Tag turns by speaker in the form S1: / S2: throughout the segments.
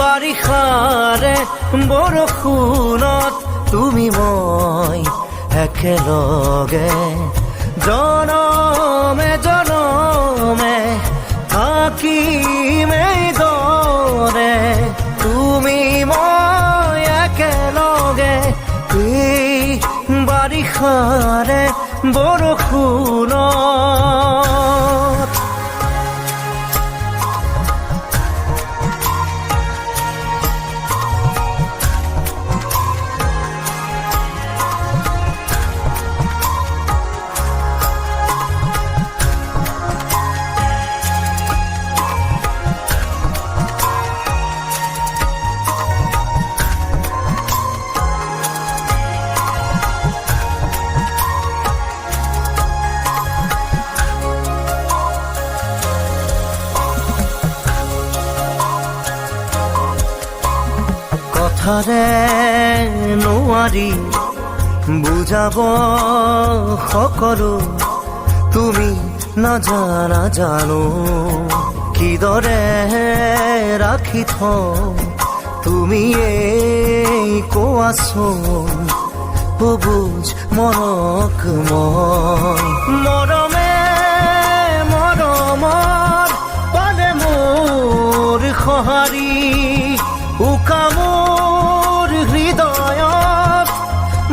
S1: বাৰিষাৰে বৰষুণত তুমি মই একেলগে জনমে জনমে থাকিম এইদৰে তুমি মই একেলগে এই বাৰিষাৰে বৰষুণত কথাৰে নোৱাৰি বুজাব সকলো তুমি নাজানা জানো কিদৰে ৰাখি থওঁ তুমি এই কোৱাচোন বুজ মনক মই মৰমে মৰমৰ পালে মোৰ সঁহাৰি উকামোৰ হৃদয়ত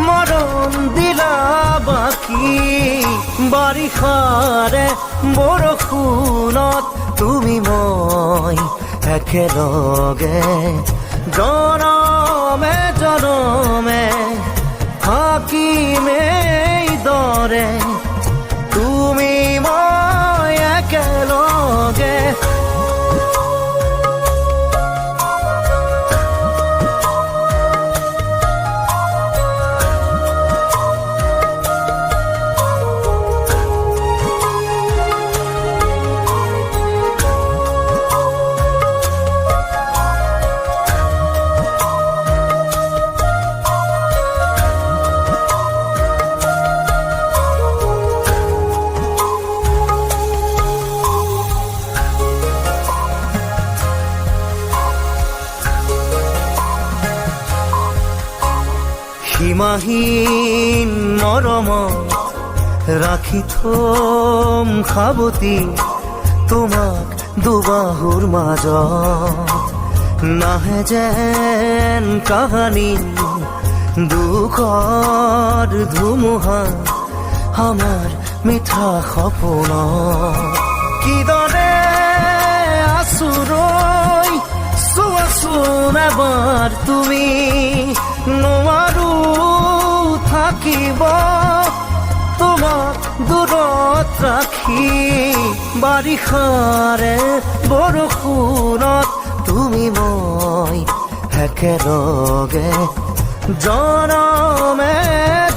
S1: মৰম দিলা বাকী বাৰিষাৰে বৰষুণত তুমি মই একেলগে জনমে জনমে থাকিম এইদৰে তুমি মই একেলগে সীমাহীন মৰমত ৰাখি থম সাৱটি তোমাক দুবাহুৰ মাজত নাহে যেন কাহানী দুখৰ ধুমুহা আমাৰ মিঠা সপোনত কিদৰে আচুৰৈ চোৱাচোন এবাৰ তুমি নোৱাৰো থাকিব তোমাক দূৰত ৰাখি বাৰিষাৰে বৰষুণত তুমি মই একেলগে জনমে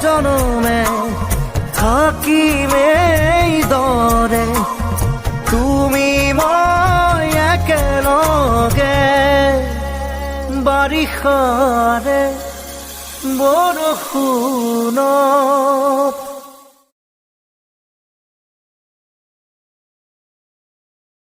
S1: জনমে থাকিম এইদৰে তুমি মই একেলগে বাৰিষাৰে বৰষুণত